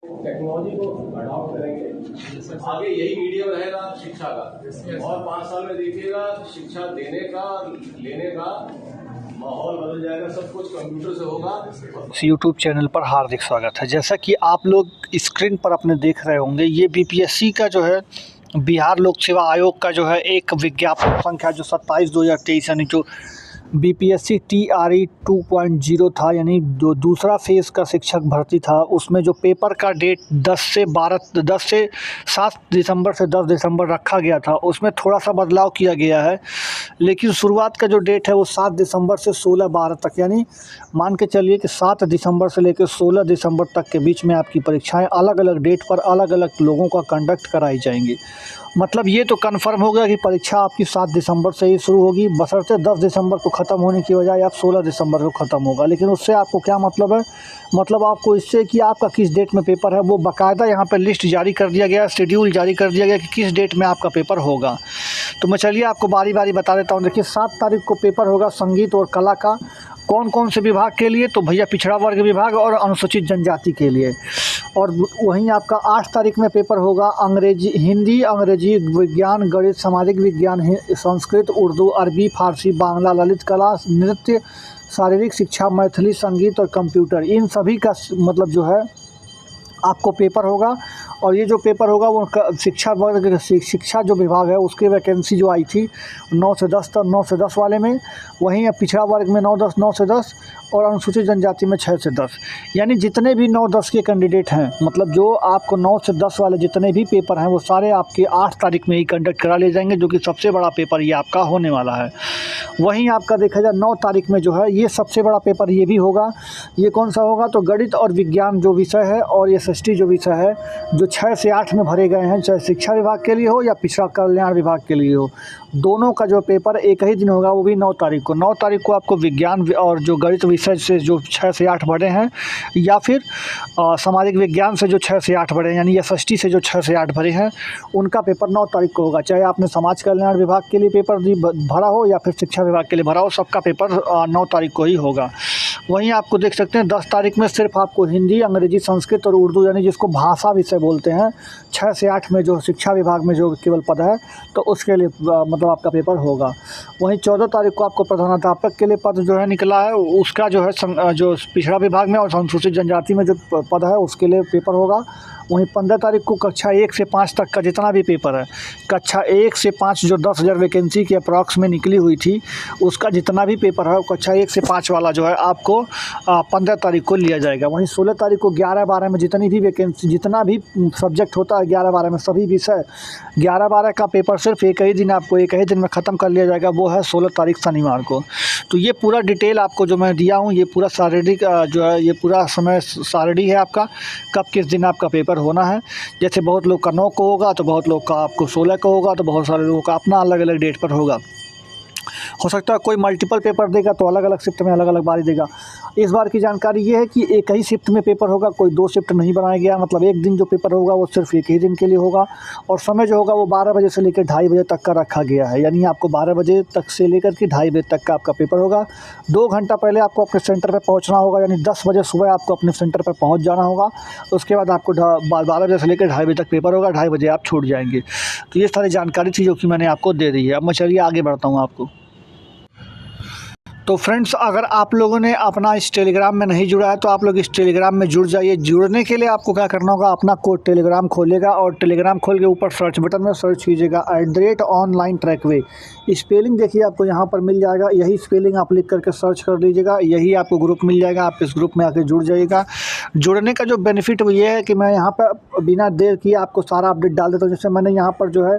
Technology को adopt करेंगे, आगे यही मीडियम रहेगा शिक्षा का, और 5 साल में देखिएगा शिक्षा देने का लेने का माहौल बदल जाएगा, सब कुछ कंप्यूटर से होगा। यूट्यूब चैनल पर हार्दिक स्वागत है। जैसा कि आप लोग स्क्रीन पर अपने देख रहे होंगे, ये बीपीएससी का जो है बिहार लोक सेवा आयोग का जो है एक विज्ञापन संख्या जो 27/2023 यानी जो बीपीएससी TRE 2.0 था, यानी जो दूसरा फेज़ का शिक्षक भर्ती था, उसमें जो पेपर का डेट 10 से 7 दिसंबर से 10 दिसंबर रखा गया था, उसमें थोड़ा सा बदलाव किया गया है। लेकिन शुरुआत का जो डेट है वो 7 दिसंबर से 16/12 तक, यानी मान के चलिए कि 7 दिसंबर से लेकर 16 दिसंबर तक के बीच में आपकी परीक्षाएं अलग अलग डेट पर अलग अलग लोगों का कंडक्ट कराई जाएंगी। मतलब ये तो कन्फर्म हो गया कि परीक्षा आपकी 7 दिसंबर से ही शुरू होगी, बशर्ते 10 दिसंबर को ख़त्म होने की बजाय आप 16 दिसंबर को ख़त्म होगा। लेकिन उससे आपको क्या मतलब है? मतलब आपको इससे कि आपका किस डेट में पेपर है वो बाकायदा यहाँ पे लिस्ट जारी कर दिया गया, शेड्यूल जारी कर दिया गया कि किस डेट में आपका पेपर होगा। तो मैं चलिए आपको बारी बारी बता देता हूँ। देखिए 7 तारीख को पेपर होगा संगीत और कला का। कौन कौन से विभाग के लिए? तो भैया पिछड़ा वर्ग विभाग और अनुसूचित जनजाति के लिए। और वहीं आपका 8 तारीख में पेपर होगा हिंदी, अंग्रेजी, विज्ञान, गणित, सामाजिक विज्ञान, संस्कृत, उर्दू, अरबी, फारसी, बांग्ला, ललित कला, नृत्य, शारीरिक शिक्षा, मैथिली, संगीत और कंप्यूटर। इन सभी का मतलब जो है आपको पेपर होगा। और ये जो पेपर होगा वो शिक्षा वर्ग शिक्षा जो विभाग है उसकी वैकेंसी जो आई थी 9 से 10 तक, 9 से 10 वाले में, वहीं अब पिछड़ा वर्ग में 9 से 10 और अनुसूचित जनजाति में 6 से 10। यानी जितने भी 9-10 के कैंडिडेट हैं, मतलब जो आपको 9 से 10 वाले जितने भी पेपर हैं वो सारे आपके 8 तारीख में ही कंडक्ट करा ले जाएंगे, जो कि सबसे बड़ा पेपर ये आपका होने वाला है। वहीं आपका देखा जाए 9 तारीख में जो है ये सबसे बड़ा पेपर ये भी होगा। ये कौन सा होगा? तो गणित और विज्ञान जो विषय है और SST जो विषय है, जो 6 से 8 में भरे गए हैं, चाहे शिक्षा विभाग के लिए हो या पिछड़ा कल्याण विभाग के लिए हो, दोनों का जो पेपर एक ही दिन होगा, वो भी 9 तारीख को। 9 तारीख को आपको विज्ञान और जो गणित विषय से जो 6 से 8 भरे हैं, या फिर सामाजिक विज्ञान से जो 6 से 8 भरे हैं, यानी SST से जो 6 से 8 भरे हैं, उनका पेपर 9 तारीख को होगा। चाहे आपने समाज कल्याण विभाग के लिए पेपर भरा हो या फिर शिक्षा विभाग के लिए भरा हो, सबका पेपर 9 तारीख को ही होगा। वहीं आपको देख सकते हैं 10 तारीख में सिर्फ आपको हिंदी, अंग्रेजी, संस्कृत और उर्दू, यानी जिसको भाषा विषय बोलते हैं, 6 से 8 में जो शिक्षा विभाग में जो केवल पद है, तो उसके लिए मतलब आपका पेपर होगा। वहीं 14 तारीख को आपको प्रधानाध्यापक के लिए पद जो है निकला है, उसका जो है जो पिछड़ा विभाग में और अनुसूचित जनजाति में जो पद है उसके लिए पेपर होगा। वहीं 15 तारीख को कक्षा 1 से 5 तक का जितना भी पेपर है, कक्षा 1 से 5 जो 10,000 वैकेंसी के अप्रॉक्स में निकली हुई थी, उसका जितना भी पेपर है कक्षा 1 से 5 वाला जो है आपको 15 तारीख को लिया जाएगा। वहीं 16 तारीख को 11-12 में जितनी भी वैकेंसी, जितना भी सब्जेक्ट होता है 11-12 में, सभी विषय 11-12 का पेपर सिर्फ एक ही दिन आपको एक ही दिन में ख़त्म कर लिया जाएगा, वो है 16 तारीख शनिवार को। तो ये पूरा डिटेल आपको जो मैं दिया हूँ, ये पूरा सारणी जो है, ये पूरा समय सारणी है आपका, कब किस दिन आपका पेपर होना है। जैसे बहुत लोग का 9 को होगा, तो बहुत लोग का आपको 16 को होगा, तो बहुत सारे लोगों का अपना अलग अलग डेट पर होगा। हो सकता है कोई मल्टीपल पेपर देगा तो अलग अलग शिफ्ट में अलग अलग बारी देगा। इस बार की जानकारी ये है कि एक ही शिफ्ट में पेपर होगा, कोई 2 शिफ्ट नहीं बनाया गया। मतलब एक दिन जो पेपर होगा वो सिर्फ एक ही दिन के लिए होगा, और समय जो होगा वो 12 बजे से लेकर 2:30 बजे तक का रखा गया है। यानी आपको 12 बजे तक से लेकर के 2:30 बजे तक का आपका पेपर होगा। 2 घंटा पहले आपको अपने सेंटर पर पहुँचना होगा, यानी 10 बजे सुबह आपको अपने सेंटर पर पहुँच जाना होगा। उसके बाद आपको 12 बजे से लेकर 2:30 बजे तक पेपर होगा, 2:30 बजे आप छूट जाएंगे। तो ये सारी जानकारी थी जो कि मैंने आपको दे दी है। अब मैं चलिए आगे बढ़ता हूँ आपको। तो फ्रेंड्स, अगर आप लोगों ने अपना इस टेलीग्राम में नहीं जुड़ा है तो आप लोग इस टेलीग्राम में जुड़ जाइए। जुड़ने के लिए आपको क्या करना होगा, अपना कोड टेलीग्राम खोलेगा और टेलीग्राम खोल के ऊपर सर्च बटन में सर्च कीजिएगा @ऑनलाइन ट्रैकवे। स्पेलिंग देखिए आपको यहाँ पर मिल जाएगा, यही स्पेलिंग आप लिख करके सर्च कर लीजिएगा, यही आपको ग्रुप मिल जाएगा। आप इस ग्रुप में आके जुड़ जाइएगा। जुड़ने का जो बेनिफिट वो ये है कि मैं यहाँ पर बिना देर किए आपको सारा अपडेट डाल देता हूँ। जैसे मैंने यहाँ पर जो है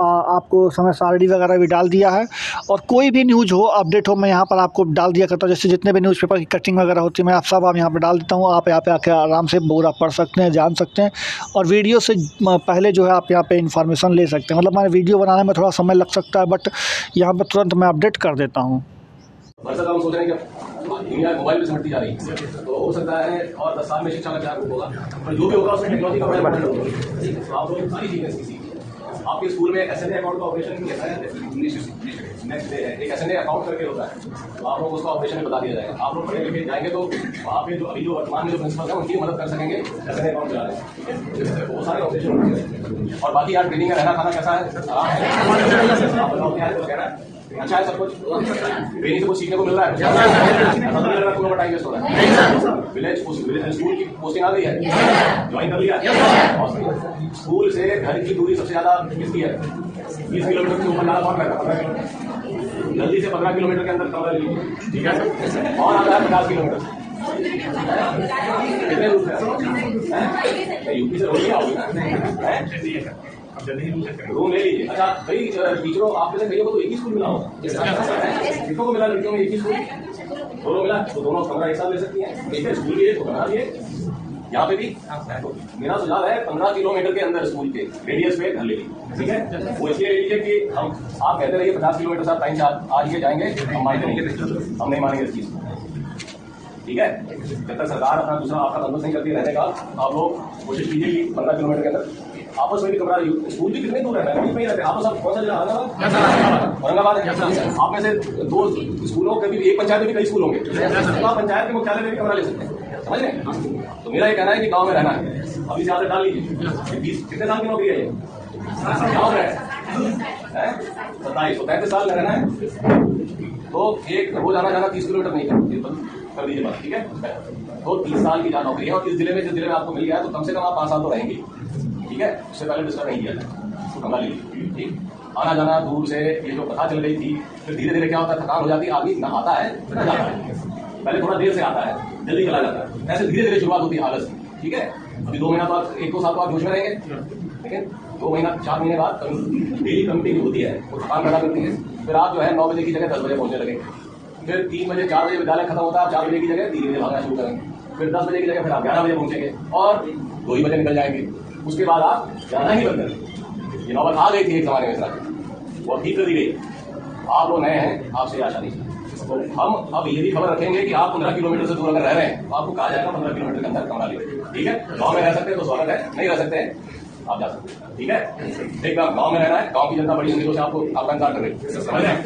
आपको समय सारणी वगैरह भी डाल दिया है, और कोई भी न्यूज़ हो, अपडेट हो, मैं यहाँ पर आपको डाल दिया करता हूँ। जैसे जितने भी न्यूज़पेपर की कटिंग वगैरह होती है, मैं आप सब यहाँ पर डाल देता हूँ। आप यहाँ पे आके आराम से पूरा पढ़ सकते हैं, जान सकते हैं, और वीडियो से पहले जो है आप यहाँ पे इन्फॉर्मेशन ले सकते हैं। मतलब मैं वीडियो बनाने में थोड़ा समय लग सकता है, बट यहाँ पर तुरंत मैं अपडेट कर देता हूँ। हम सोच रहे हैं कि दुनिया मोबाइल में समझती जा रही है, तो हो सकता है और 10 साल में शिक्षा का क्या रूप होगा, और जो भी होगा उसमें टेक्नोलॉजी का बड़ा इम्पोर्टेंट होगा। आप लोग सारी चीज़ें सीखिए। आपके स्कूल में SNA अकाउंट का ऑपरेशन कैसा है, नेक्स्ट डे है, एक SNA अकाउंट करके होता है, तो आप लोगों को उसका ऑपरेशन भी बता दिया जाएगा। आप लोग पढ़े लिखे जाएंगे तो वहाँ पे जो अभी जो वर्तमान में जो प्रिंसिपल है उनकी मदद कर सकेंगे SNA अकाउंट चलाने, ठीक है। वो सारे ऑपरेशन होंगे। और बाकी यार ट्रेनिंग का रहना खाना कैसा है, आराम है, आप बताओ क्या है तो कहना है, अच्छा है सब कुछ, ट्रेनिंग से कुछ सीखने को मिल रहा है, टाइम वेस्ट हो रहा है। विलेज स्कूल की पोस्टिंग आ गई है, ज्वाइन कर लिया, स्कूल से घर की दूरी सबसे ज्यादा किसकी है, 20 किलोमीटर से ऊपर ज्यादा कौन रहता है, जल्दी से 15 किलोमीटर के अंदर कमरा लीजिए, ठीक है, और आता है 50 किलोमीटर, कितने रूट है, यूपी से रोड आओगे ना, रूम ले लीजिए। अच्छा कई टीचरों आप में कईयों को तो एक ही स्कूल मिला होगा, लड़कियों को मिला, लड़कियों में एक ही स्कूल, दोनों मिला तो दोनों कमरा एक साथ ले सकती हैं, ठीक है, स्कूल लिए तो बना लिए, यहाँ पे भी तो मेरा सुझाव है 15 किलोमीटर के अंदर स्कूल के रेडियस पे घर ले लीजिए, ठीक है। वो इसलिए ले लीजिए कि हम आप कहते रहिए 50 किलोमीटर से टाइम आज ये जाएंगे, हम हम नहीं मानेंगे इस चीज को, ठीक है। जब तक सरकार अपना दूसरा आपका बंदोबस्त नहीं करती रहने का, आप लोग कोशिश कीजिए कि 15 किलोमीटर के अंदर आपस में भी कमरा, स्कूल भी कितने दूर है, में ही रहते हैं आपस में, कौन सा जिला, औरंगाबाद है, आप में से 2 स्कूलों के भी, एक पंचायत में भी कई स्कूल होंगे, तो आप पंचायत के मुख्यालय में भी कमरा ले सकते हैं, समझ रहे हैं। तो मेरा ये कहना है कि गांव में रहना है, अभी से आदत डाल लीजिए, कितने साल की नौकरी है ये, गाँव में है 27-35 साल में रहना है, तो एक रोज आना जाना 30 किलोमीटर नहीं कर दीजिए बात, ठीक है। तो 30 साल की जहाँ नौकरी है और इस जिले में, जिस जिले में आपको मिल गया है, तो कम से कम आप 5 साल तो रहेंगे, ठीक है, उससे पहले डिस्टर्ब नहीं किया जाए, तो कमरा लीजिए, ठीक। आना जाना दूर से ये जो कथा चल रही थी, फिर धीरे धीरे क्या होता है, थकान हो जाती है, आदमी ना आता है ना जाता है, पहले थोड़ा देर से आता है, जल्दी चला जाता है, ऐसे धीरे धीरे शुरुआत होती है आलस की, ठीक है। अभी 2 महीना बाद 1-2 साल तो आप जोश में रहेंगे, लेकिन 2 महीना 4 महीने बाद डेली कमिटी होती है, वो थकान पैदा करती है, फिर आप जो है 9 बजे की जगह 10 बजे पहुंचने लगेंगे, फिर 3 बजे 4 बजे विद्यालय खत्म होता है, आप 4 बजे की जगह 3 बजे भागना शुरू करेंगे, फिर 10 बजे की जगह फिर आप 11 बजे पहुंचेंगे और 2 ही बजे निकल जाएंगे, उसके बाद आप जाना ही बंद करेंगे। ये नौबत आ गई थी एक जमाने में, वो ठीक कर दी गई, आप लोग नए हैं, आपसे आशा नहीं, तो हम अब ये भी खबर रखेंगे कि आप 15 किलोमीटर से दूर अगर रह रहे हैं तो आपको कहा जाएगा 15 किलोमीटर के अंदर कमरा लीजिए, ठीक है। गाँव में रह सकते हैं तो स्वागत है, नहीं रह सकते हैं आप जा सकते हैं, ठीक है। एक गाँव में रहना है, गाँव की जनता बड़ी उम्मीदों से आपको आपका इंतजार कर रही है, समझ रहे हैं,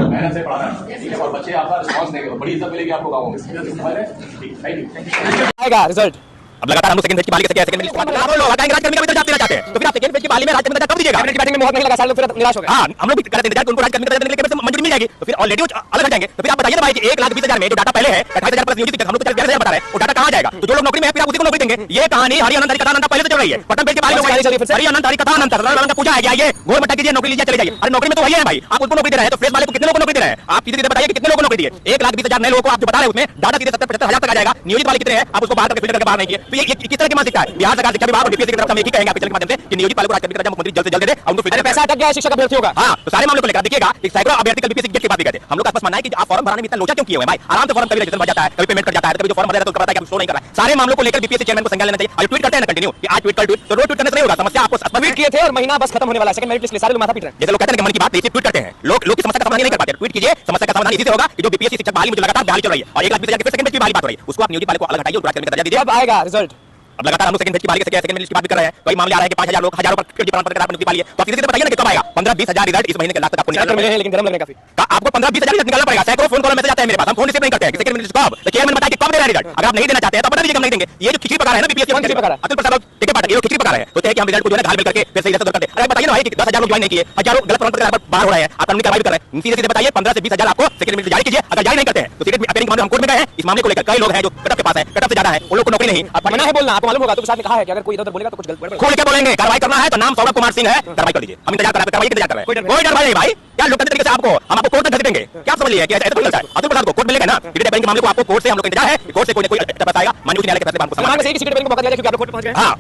मेहनत से पढ़ाना है, ठीक है, और बच्चे आपका रिस्पॉन्स देंगे, बड़ी इज्जत मिलेगी आपको गाँव में, समझ रहे हैं, ठीक, थैंक यू। आएगा रिजल्ट। अब लगातार हम सेकंड फेज की बाली कैसे सेकंड फेज की बाली आप लोग हटाएंगे राजकर्मी का वेतन जाते चाहते हैं, तो फिर आप सेकंड फेज की बाली में राजकर्मी का कब दीजिएगा, कैबिनेट की बैठक में मोहर नहीं लगा, सारे लोग फिर निराश हो गए। हां हम लोग भी करते इंतजार कि उनको राजकर्मी का वेतन लेके मंजूरी मिल जाएगी, तो फिर ऑलरेडी अलग हट जाएंगे, तो फिर आप बताइए ना भाई कि 1,20,000 में जो डाटा पहले है 28,000 प्लस नियोजित हम लोग तो 11,000 बता रहे हैं, वो डाटा कहां जाएगा, तो जो लोग नौकरी में है फिर आप उसी को नौकरी देंगे। ये कहानी हरि अनंत कथा अनंत पहले से चल रही है, पटन पेज के बारे में हरि अनंत कथा अनंत अनंत पूजा है, आइए घोर मटा कीजिए, नौकरी लीजिए, चले जाइए। अरे नौकरी में तो वही है भाई, आप उनको नौकरी दे रहे हैं, तो फेस वाले को कितने लोगों को नौकरी दे रहे हैं, आप सीधे बताइए कितने लोगों को नौकरी दिए, 1,20,000 नए लोगों को आप जो बता रहे हैं उसमें डाटा सीधे 70-75,000 तक आ जाएगा, नियोजित वाले कितने हैं आप उसको बाहर करके फिल्टर करके बाहर नहीं किए, तो ये किस तरह की मानसिकता है। बिहार सरकार शिक्षा विभाग और बीपीएससी की तरफ से हम एक ही कहेंगे आपके चैनल के माध्यम से कि नियोजित वाले को राजकर्मी का दर्जा मुख्यमंत्री जल्द से जल्द दे दे, और उनको फिल्टर पैसा अटक गया है शिक्षक अभ्यर्थियों का। हां तो सारे मामलों को लेकर देखिएगा कि सैकड़ों अभ्यर्थी कल बीपीएससी की बात भी कहते हैं, हम लोग का आपस मानना है कि आप फॉर्म भरने में इतना लोचा क्यों किए हुए हैं भाई, आराम से फॉर्म कभी रजिस्टर बन जाता है, कभी पेमेंट कर जाता है, कभी जो फॉर्म भरा है तो उसका पता है कि आप शो नहीं कर रहा है। सारे मामलों को लेकर बीपीएससी चेयरमैन को संज्ञान लेना चाहिए, और ट्वीट करते हैं ना कंटिन्यू कि आज ट्वीट कल ट्वीट, तो रोज ट्वीट करने से नहीं होगा, समस्या आपको ट्वीट किए थे और महीना बस खत्म होने वाला है, सेकंड मेरिट लिस्ट सारे लोग माथा पीट रहे हैं, जैसे लोग कहते हैं कि मन की बात ट्वीट करते हैं, लोग की समस्या का समाधान नहीं कर पाते, ट्वीट कीजिए, समस्या का समाधान इसी से होगा कि जो बीपीएससी शिक्षक बहाली में लगातार बहाली चल रही है और 1,20,000 की सेकंड बैच की बहाली बात हो रही है, उसको आप नियोजित वाले को अलग हटाइए और राजकर्मी का दर्जा दीजिए। अब आएगा रिजल्ट। अब लगातार हम लोग सेकंड फेज की बाली सेकंड मेरिट की बात भी कर रहे हैं, कई मामले आ रहे हैं कि 5,000 लोग हजारों पर प्रमाण पत्र आपने निकाली है, तो आप सीधे बताइए ना कि कब आएगा 15-20,000 रिजल्ट इस महीने के लास्ट तक आपको निकालना है, लेकिन गरम लगने का फिर आपको 15-20,000 रिजल्ट निकालना पड़ेगा। सैकड़ों फोन कॉल मैसेज आते हैं मेरे पास, हम फोन रिसीव नहीं करते हैं कि सेकंड मेरिट कब, तो चेयरमैन बताइए कि कब दे रहा है रिजल्ट, अगर आप नहीं देना चाहते हैं तो बता दीजिए हम नहीं देंगे। ये जो खिचड़ी पका रहे हैं ना बीपीएससी कौन खिचड़ी पका रहा है, अतुल प्रसाद टिकट पाटा, ये लोग खिचड़ी पका रहे हैं, तो कि हम रिजल्ट को जो है घाल मिल करके फिर से इधर कर दे। अरे बताइए ना भाई कि 10,000 लोग ज्वाइन नहीं किए, हजारों गलत प्रमाण पत्र बाहर हो रहे हैं, आप कानूनी कार्रवाई कर रहे हैं, सीधे सीधे बताइए 15 से 20,000 आपको सेकंड मेरिट जारी कीजिए, अगर जारी नहीं करते हैं तो सीधे अपेयरिंग के मामले हम कोर्ट में गए हैं, इस मामले को लेकर कई लोग हैं जो कटअप के पास है, कटअप से ज्यादा है, उन लोग को नौकरी नहीं, अब मना है बोलना, आपको मालूम होगा तो साथ में कहा है कि अगर कोई इधर बोलेगा तो कुछ गलत खोल के बोलेंगे, कार्रवाई करना है तो नाम सौरभ कुमार सिंह है, कार्रवाई कर दीजिए, हम इंतजार कर रहे हैं, इंतजार कर रहे हैं, कोई डर भाई नहीं भाई, क्या लोकतंत्र तरीके से आपको हम आपको कोर्ट में भेज देंगे, क्या समझ लिए कि ऐसा तो चलता है। अतुल प्रसाद को कोर्ट मिलेगा ना, सीधे बैंक के मामले को आपको कोर्ट से हम लोग इंतजार है, कोर्ट से कोई ना कोई तब आएगा, माननीय उच्च न्यायालय के फैसले पर हमको सही सीधे बैंक को मौका दिया जाए क्योंकि आप कोर्ट पहुंच गए। हां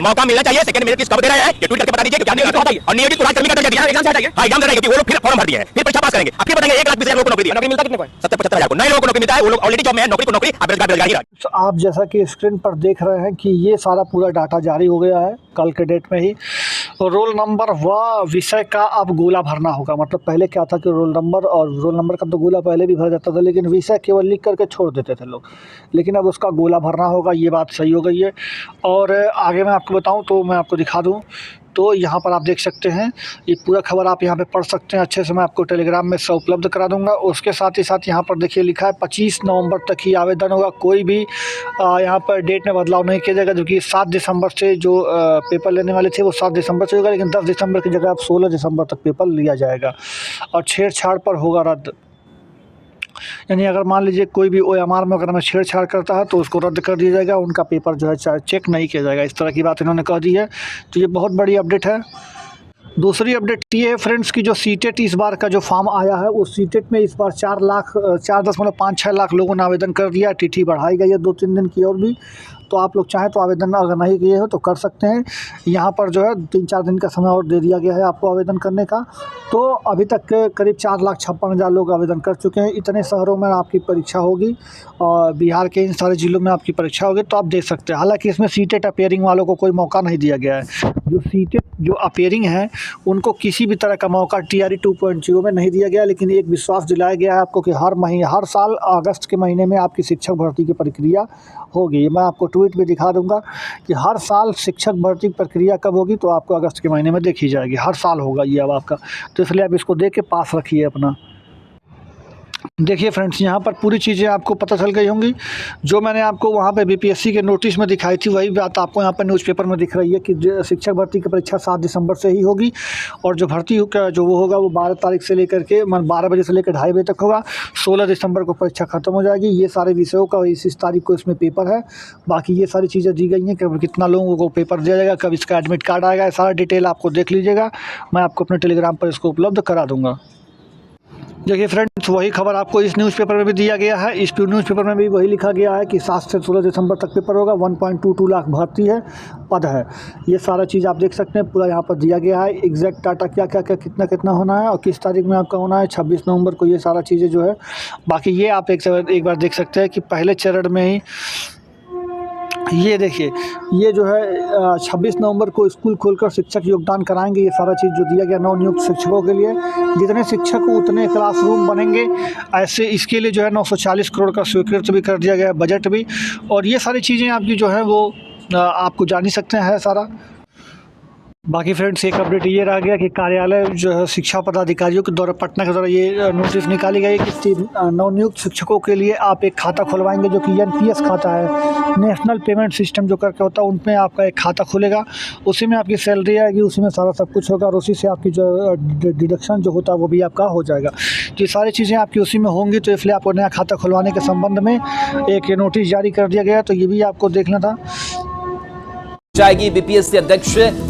मौका मिलना चाहिए, सेकंड मेरिट किस कब दे रहे हैं ये ट्वीट करके बता दीजिए कि क्या नहीं बताइए, और नियोजित को राजकर्मी का दर्जा दिया एग्जाम से हटाइए, हां एग्जाम दे रहे हैं क्योंकि वो लोग फिर फॉर्म भर दिए हैं, फिर परीक्षा पास करेंगे, अब फिर बताएंगे 1,20,000 लोगों को नौकरी दी, नौकरी मिलता कितने को है 70-75,000 को, नए लोगों को नौकरी मिलता है, वो लोग ऑलरेडी जॉब में है, नौकरी को नौकरी आप बेरोजगार ही रहे। आप जैसा कि स्क्रीन पर देख रहे हैं कि ये सारा पूरा डाटा जारी हो गया है कल के डेट में ही, और रोल नंबर व विषय का अब गोला भरना होगा। मतलब पहले क्या था कि रोल नंबर का तो गोला पहले भी भर जाता था, लेकिन विषय केवल लिख करके छोड़ देते थे लोग, लेकिन अब उसका गोला भरना होगा, ये बात सही हो गई है। और आगे मैं आपको बताऊं तो मैं आपको दिखा दूं तो यहाँ पर आप देख सकते हैं, ये पूरा खबर आप यहाँ पे पढ़ सकते हैं अच्छे से। मैं आपको टेलीग्राम में सब उपलब्ध करा दूंगा। उसके साथ ही साथ यहाँ पर देखिए लिखा है 25 नवंबर तक ही आवेदन होगा, कोई भी यहाँ पर डेट में बदलाव नहीं किया जाएगा। जो कि 7 दिसंबर से जो पेपर लेने वाले थे वो 7 दिसंबर से होगा, लेकिन 10 दिसंबर की जगह अब 16 दिसंबर तक पेपर लिया जाएगा। और छेड़छाड़ पर होगा रद्द, यानी अगर मान लीजिए कोई भी OMR में अगर छेड़छाड़ करता है तो उसको रद्द कर दिया जाएगा, उनका पेपर जो है चेक नहीं किया जाएगा। इस तरह की बात इन्होंने कह दी है, तो ये बहुत बड़ी अपडेट है। दूसरी अपडेट ये है फ्रेंड्स कि जो सीटेट इस बार का जो फॉर्म आया है, उस सीटेट में इस बार 4.56 लाख लोगों ने आवेदन कर दिया। तिथि बढ़ाई गई है 2-3 दिन की और भी, तो आप लोग चाहें तो आवेदन अगर नहीं किए हो तो कर सकते हैं। यहाँ पर जो है 3-4 दिन का समय और दे दिया गया है आपको आवेदन करने का। तो अभी तक करीब 4,56,000 लोग आवेदन कर चुके हैं। इतने शहरों में आपकी परीक्षा होगी और बिहार के इन सारे ज़िलों में आपकी परीक्षा होगी, तो आप दे सकते हैं। हालांकि इसमें सीटेट अपेयरिंग वालों को कोई मौका नहीं दिया गया है। जो सीटेट जो अपेयरिंग है उनको किसी भी तरह का मौका TRE 2.0 में नहीं दिया गया, लेकिन एक विश्वास दिलाया गया है आपको कि हर साल अगस्त के महीने में आपकी शिक्षक भर्ती की प्रक्रिया होगी। मैं आपको ट्वीट में दिखा दूंगा कि हर साल शिक्षक भर्ती प्रक्रिया कब होगी, तो आपको अगस्त के महीने में देखी जाएगी। हर साल होगा ये अब आपका, तो इसलिए आप इसको देख के पास रखिए अपना। देखिए फ्रेंड्स, यहाँ पर पूरी चीज़ें आपको पता चल गई होंगी। जो मैंने आपको वहाँ पे BPSC के नोटिस में दिखाई थी वही बात आपको यहाँ पर न्यूज़पेपर में दिख रही है कि शिक्षक भर्ती की परीक्षा 7 दिसंबर से ही होगी, और जो भर्ती का जो वो होगा वो 12 तारीख से लेकर के 12 बजे से लेकर 2:30 बजे तक होगा। 16 दिसंबर को परीक्षा ख़त्म हो जाएगी। ये सारे विषयों का 21 तारीख को इसमें पेपर है। बाकी ये सारी चीज़ें दी गई हैं कि कितना लोगों को पेपर दिया जाएगा, कब इसका एडमिट कार्ड आएगा, सारा डिटेल आपको देख लीजिएगा। मैं आपको अपने टेलीग्राम पर इसको उपलब्ध करा दूँगा। देखिए फ्रेंड्स, वही खबर आपको इस न्यूज़पेपर में भी दिया गया है। इस न्यूज़पेपर में भी वही लिखा गया है कि 7 से 16 दिसंबर तक पेपर होगा। 1.22 लाख भर्ती है, पद है। ये सारा चीज़ आप देख सकते हैं, पूरा यहाँ पर दिया गया है। एग्जैक्ट डाटा क्या क्या क्या कितना होना है और किस तारीख में आपका होना है, 26 नवंबर को, ये सारा चीज़ें जो है। बाकी ये आप एक बार देख सकते हैं कि पहले चरण में ही ये देखिए, ये जो है 26 नवंबर को स्कूल खोलकर शिक्षक योगदान कराएंगे। ये सारा चीज़ जो दिया गया नवनियुक्त शिक्षकों के लिए, जितने शिक्षक उतने क्लासरूम बनेंगे, ऐसे इसके लिए जो है 940 करोड़ का स्वीकृत भी कर दिया गया है बजट भी। और ये सारी चीज़ें आपकी जो है वो आपको जान ही सकते हैं सारा। बाकी फ्रेंड्स, एक अपडेट ये रह गया कि कार्यालय जो है शिक्षा पदाधिकारियों के द्वारा पटना के द्वारा ये नोटिस निकाली गई कि नवनियुक्त शिक्षकों के लिए आप एक खाता खुलवाएंगे जो कि NPS खाता है, नेशनल पेमेंट सिस्टम जो करके होता है, उनमें आपका एक खाता खुलेगा। उसी में आपकी सैलरी आएगी, उसी में सारा सब कुछ होगा और उसी से आपकी जो डिडक्शन जो होता है वो भी आपका हो जाएगा। तो ये सारी चीज़ें आपकी उसी में होंगी, तो इसलिए आपको नया खाता खुलवाने के संबंध में एक नोटिस जारी कर दिया गया। तो ये भी आपको देखना था। जाएगी। BPSC अध्यक्ष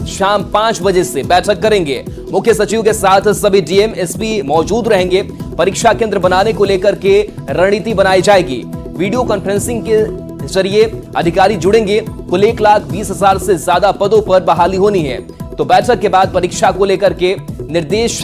शाम 5 बजे से बैठक करेंगे। मुख्य सचिव के साथ सभी DM SP मौजूद रहेंगे। परीक्षा केंद्र बनाने को लेकर के रणनीति बनाई जाएगी। वीडियो कॉन्फ्रेंसिंग के जरिए अधिकारी जुड़ेंगे। कुल 1,20,000 से ज्यादा पदों पर बहाली होनी है, तो बैठक के बाद परीक्षा को लेकर के निर्देश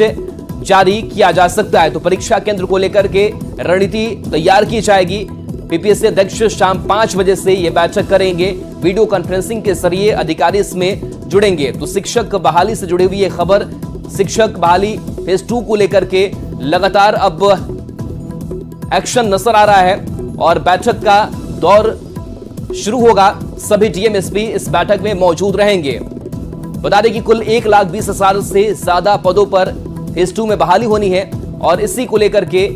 जारी किया जा सकता है। तो परीक्षा केंद्र को लेकर के रणनीति तैयार की जाएगी। BPSC अध्यक्ष शाम 5 बजे से ये बैठक करेंगे। वीडियो कॉन्फ्रेंसिंग के जरिए अधिकारी इसमें जुड़ेंगे। तो शिक्षक बहाली से जुड़ी हुई ये खबर, शिक्षक बहाली फेज 2 को लेकर के लगातार अब एक्शन नजर आ रहा है और बैठक का दौर शुरू होगा। सभी DM SP इस बैठक में मौजूद रहेंगे। बता दें कि कुल 1,20,000 से ज्यादा पदों पर फेज 2 में बहाली होनी है और इसी को लेकर के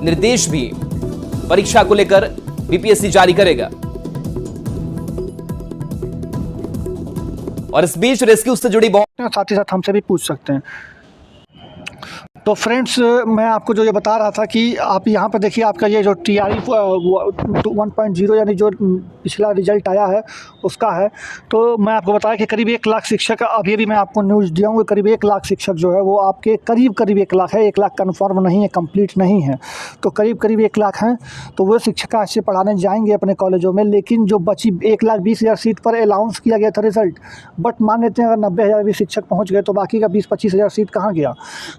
निर्देश भी परीक्षा को लेकर BPSC जारी करेगा। और इस बीच रेस्क्यू से जुड़ी साथ ही साथ हमसे भी पूछ सकते हैं। तो फ्रेंड्स, मैं आपको जो ये बता रहा था कि आप यहाँ पर देखिए, आपका ये जो TRE 1.0 यानी जो पिछला रिजल्ट आया है उसका है। तो मैं आपको बताया कि करीब 1 लाख शिक्षक, अभी मैं आपको न्यूज़ दिया हूँ, करीब 1 लाख शिक्षक जो है वो आपके करीब 1 लाख है। 1 लाख कन्फर्म नहीं है, कंप्लीट नहीं है, तो करीब 1 लाख हैं। तो वो शिक्षक आज से पढ़ाने जाएंगे अपने कॉलेजों में। लेकिन जो बची 1,20,000 सीट पर अलाउंस किया गया था रिजल्ट, बट मान लेते हैं अगर 90,000 भी शिक्षक पहुँच गए तो बाकी का 20-25,000 सीट कहाँ गया।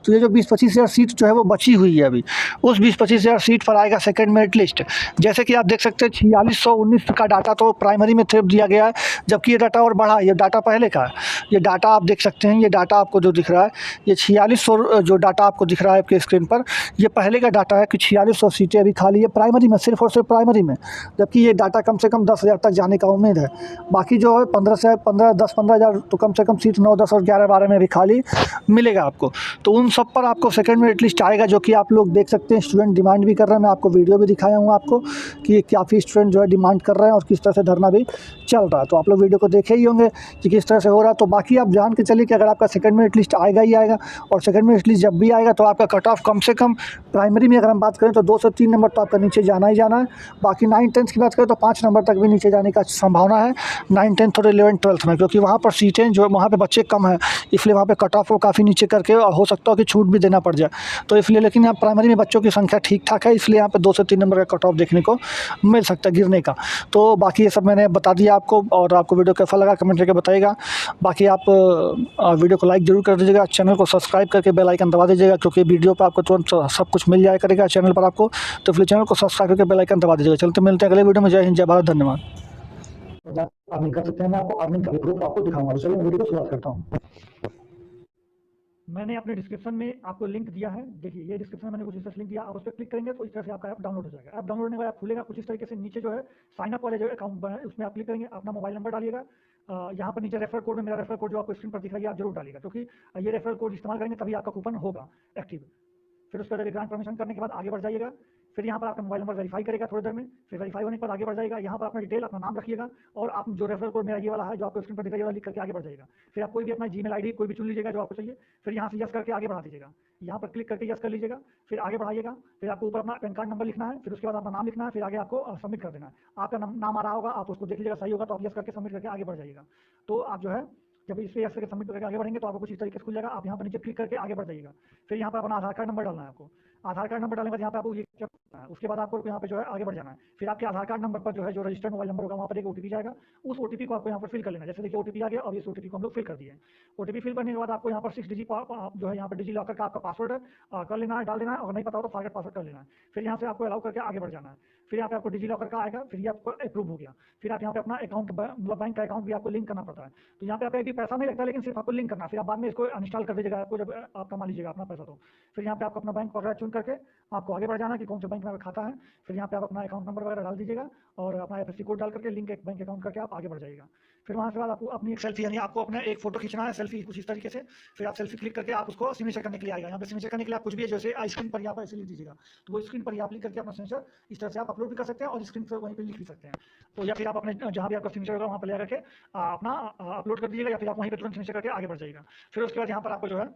तो ये जो 20-25,000 सीट जो है वो बची हुई है अभी, उस 20-25,000 सीट पर आएगा सेकंड मेरिट लिस्ट। जैसे कि आप देख सकते हैं 4619 का डाटा तो प्राइमरी में दिया गया है, जबकि ये डाटा और बढ़ा, ये डाटा पहले का है। ये डाटा आप देख सकते हैं, ये डाटा आपको जो दिख रहा है ये 4600 जो डाटा आपको दिख रहा है आपके स्क्रीन पर, ये पहले का डाटा है कि 4600 सीटें अभी खाली है प्राइमरी में, सिर्फ और सिर्फ प्राइमरी में। जबकि ये डाटा कम से कम 10,000 तक जाने का उम्मीद है। बाकी जो है 10-15,000 तो कम से कम सीट 9, 10 और 11, 12 में अभी खाली मिलेगा आपको। तो उन सब पर आपको सेकंड मेरिट लिस्ट आएगा, जो कि आप लोग देख सकते हैं। स्टूडेंट डिमांड भी कर रहे हैं, मैं आपको वीडियो भी दिखाया हूँ आपको कि काफ़ी स्टूडेंट जो है डिमांड कर रहे हैं और किस तरह से धरना भी चल रहा है। तो आप लोग वीडियो को देखे ही होंगे कि किस तरह से हो रहा है। तो बाकी आप जान के चलिए कि अगर आपका सेकंड मेरिट लिस्ट आएगा ही आएगा, और सेकंड मेरिट लिस्ट जब भी आएगा तो आपका कट ऑफ कम से कम प्राइमरी में अगर हम बात करें तो 2 से 3 नंबर तो आपका नीचे जाना ही जाना है। बाकी 9, 10 की बात करें तो 5 नंबर तक भी नीचे जाने का संभावना है 9, 10 और 11, 12 में, क्योंकि वहाँ पर सीटें जो वहाँ पे बच्चे कम हैं, इसलिए वहाँ पे कट ऑफ को काफ़ी नीचे करके और हो सकता हो कि छूट भी देना पड़ जाए। तो इसलिए, लेकिन यहाँ प्राइमरी में बच्चों की संख्या ठीक ठाक है, इसलिए यहाँ पे 2 से 3 नंबर का कट ऑफ देखने को मिल सकता है गिरने का। तो बाकी ये सब मैंने बता दिया आपको, और आपको वीडियो कैसा लगा कमेंट करके बताइएगा। बाकी आप वीडियो को लाइक जरूर कर दीजिएगा, चैनल को सब्सक्राइब करके बेल आइकन दबा दीजिएगा, क्योंकि वीडियो पर आपको तुरंत सब कुछ मिल जाया करेगा चैनल पर आपको। तो इसलिए चैनल को सब्सक्राइब करके बेल आइकन दबा दीजिएगा। चलते मिलते हैं अगले वीडियो में। जय हिंद, जय भारत, धन्यवाद। अर्निंग कर सकते हैं, मैं आपको अर्निंग का प्रूफ आपको दिखाऊंगा। चलिए वीडियो को शुरुआत करता हूँ। मैंने अपने डिस्क्रिप्शन में आपको लिंक दिया है, देखिए ये डिस्क्रिप्शन में मैंने कुछ इस तरह से लिंक दिया, आप उस पर क्लिक करेंगे तो इस तरह से आपका ऐप डाउनलोड हो जाएगा। ऐप डाउनलोड होने के बाद खुलेगा कुछ इस तरीके से। नीचे जो है साइन अप वाले जो अकाउंट बना है उसमें आप क्लिक करेंगे, अपना मोबाइल नंबर डालिएगा। यहाँ पर नीचे रेफर कोड में मेरा रेफर कोड जो आपको स्क्रीन पर दिख रहा है आप जरूर डालिएगा, क्योंकि ये रेफर कोड इस्तेमाल करेंगे तभी आपका कूपन होगा एक्टिव। फिर उसके बाद ग्रांट परमिशन करने के बाद आगे बढ़ जाइएगा। फिर यहाँ पर आपका मोबाइल नंबर वेरीफाई करेगा थोड़ी देर में, फिर वेरीफाई होने के बाद आगे बढ़ जाएगा। यहाँ पर अपना डिटेल, अपना नाम रखिएगा, और आप जो रेफरल कोड मेरा ये वाला है जो आपको स्क्रीन पर दिखाई वाला लिख करके आगे बढ़ जाएगा। फिर आप कोई भी अपना जीमेल आईडी कोई भी चुन लीजिएगा जो आपको चाहिए। फिर यहाँ से यस करके आगे बढ़ा दीजिएगा, यहाँ पर क्लिक करके यस कर लीजिएगा। फिर आगे बढ़ाइएगा, फिर आपको ऊपर अपना पैन कार्ड नंबर लिखना है, फिर उसके बाद अपना नाम लिखना है, फिर आगे आपको सबमिट कर देना है। आपका नाम आ रहा होगा, आप उसको देख लीजिएगा, सही होगा तो आप यस करके सबमिट करके आगे बढ़ जाइएगा। तो आप जो है जब इस पर यस करके सबमिट करके आगे बढ़ेंगे तो आपको कुछ इस तरीके से खुल जाएगा। आप यहाँ पर नीचे क्लिक करके आगे बढ़ जाइएगा। फिर यहाँ पर अपना आधार कार्ड नंबर डालना है आपको। आधार कार्ड नंबर डालने के बाद यहाँ पे आपको ये क्या करना है, उसके बाद आपको यहाँ पे जो है आगे बढ़ जाना है। फिर आपके आधार कार्ड नंबर पर जो है जो रजिस्टर्ड मोबाइल नंबर होगा वहाँ पर एक ओटीपी जाएगा, उस ओटीपी को आपको यहाँ पर फिल कर लेना है। जैसे देखिए ओटीपी आ गया और इस ओटीपी को हम लोग फिल कर दिए। ओटीपी फिल करने के बाद आपको यहाँ पर 6 डिजिट जो है यहाँ पर डिजी लॉकर का आपका पासवर्ड कर लेना है, डाल देना है, और नहीं पता हो तो फॉरगेट पासवर्ड कर लेना है। फिर यहाँ से आपको अलाउ करके आगे बढ़ जाना है। फिर यहाँ पे आपको डिजी लॉकर का आएगा, फिर ये आपको अप्रूव हो गया। फिर आप यहाँ पे अपना अकाउंट मतलब बैंक का अकाउंट भी आपको लिंक करना पड़ता है। तो यहाँ पे आपका एक पैसा नहीं लगता, लेकिन सिर्फ आपको लिंक करना। फिर आप बाद में इसको अनइंस्टॉल कर दीजिएगा आपको जब आप कमा लीजिएगा अपना पैसा। तो फिर यहाँ पे आपको अपना बैंक वगैरह चुन करके आपको आगे बढ़ जाना कि कौन से बैंक में आपका खाता है। फिर यहाँ पे आप अपना अकाउंट नंबर वगैरह डाल दीजिएगा और अपना एफएससी कोड डाल करके लिंक एक बैंक अकाउंट करके आप आगे बढ़ जाइएगा। फिर वहाँ से बाद आपको अपनी एक सेल्फी, यानी आपको अपना एक फोटो खींचना है सेल्फी कुछ इस तरीके से। फिर आप सेल्फी क्लिक करके आप उसको सिग्नेचर करने के लिए आएगा। यहाँ पे सिग्नेचर करने के लिए आप कुछ भी जैसे स्क्रीन पर यहाँ पर ऐसे लिख दीजिएगा, तो वो स्क्रीन पर ही आप लिख करके अपना सिग्नेचर इस तरह से आप अपलोड भी कर सकते हैं और स्क्रीन पर वहीं पर लिख भी सकते हैं। तो या फिर आप अपने जहाँ भी आपका सिग्नेचर होगा वहाँ पर ले करके अपना अपलोड कर दीजिएगा, या फिर आप वहीं पर तुरंत सिग्नेचर करके आगे बढ़ जाइएगा। फिर उसके बाद यहाँ पर आपको जो है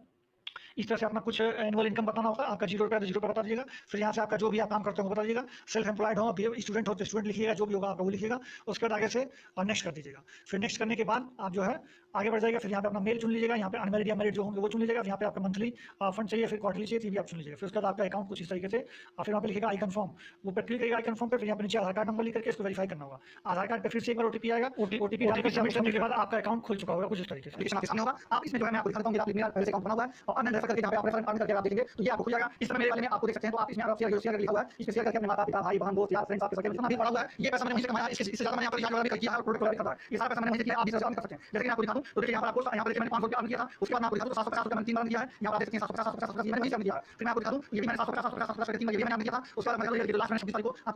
इस तरह से अपना कुछ एनुअल इनकम बताना होगा, आपका 0 रुपया तो 0 रुपया बता दीजिएगा। फिर यहाँ से आपका जो भी आप काम करते हो वो बता दीजिएगा। सेल्फ एम्प्लॉयड हो, स्टूडेंट हो तो स्टूडेंट लिखिएगा, जो भी होगा आपका वो लिखिएगा। उसके बाद आगे से नेक्स्ट कर दीजिएगा। फिर नेक्स्ट करने के बाद आप जो है आगे बढ़ जाएगा। फिर यहाँ पे अपना मेल चुन लीजिएगा, यहाँ पे अनमेरिड या मैरिड जो होंगे वो चुन लीजिएगा। यहाँ पे आपका मंथली फंड चाहिए, फिर क्वार्टरली चाहिए, भी आप चुन लीजिएगा। फिर उसके बाद आपका अकाउंट कुछ इस तरीके से फिर वहाँ पे लिखेगा आई कन्फर्म, वो पर क्लिक करेगा आई कन्फर्म पे। फिर यहाँ पे नीचे आधार कार्ड नंबर लिख करके इसको वेरीफाई करना होगा। आधार कार्ड पे फिर से एक बार ओटीपी आएगा, ओटीपी सबमिट करने के बाद आपका अकाउंट खुल चुका होगा कुछ इस तरीके से। आपके सामने होगा, आप इसमें जो है मैं आपको दिखाता हूँ, मेरा पहले से अकाउंट बना हुआ है और अन्य रेफर करके जहाँ पे आप रेफर करके आप देखेंगे तो ये आपको खुल जाएगा। इस तरह मेरे वाले में आपको देख सकते हैं। तो आप इसमें शेयर लिखा हुआ है, इस शेयर करके अपने माता पिता भाई बहन दोस्त यार फ्रेंड्स आपके सर्कल में जितना भी पड़ा हुआ है ये पैसा मैंने वहीं से कमाया, इससे ज्यादा मैंने यहाँ पर रिचार्ज वगैरह किया है, प्रोडक्ट वगैरह खरीदा है, ये सारा पैसा मैंने वहीं से किया। आप भी कर सकते हैं। जैसे कि मैं आपको दिखा दूं तो देखिए यहाँ पर आपको यहाँ पर देखिए मैंने 500 रुपया अर्न किया था, उसके बाद मैं आपको दिखा दूं 750 रुपया मैंने 3 बार दिया है। यहाँ पर देख सकते हैं 750 मैंने वहीं से अर्न किया है। फिर मैं आपको दिखा दूं ये भी मैंने 750 3 बार ये भी मैंने अर्न किया था। उसके बाद मैं लास्ट में 26 तारीख को आपको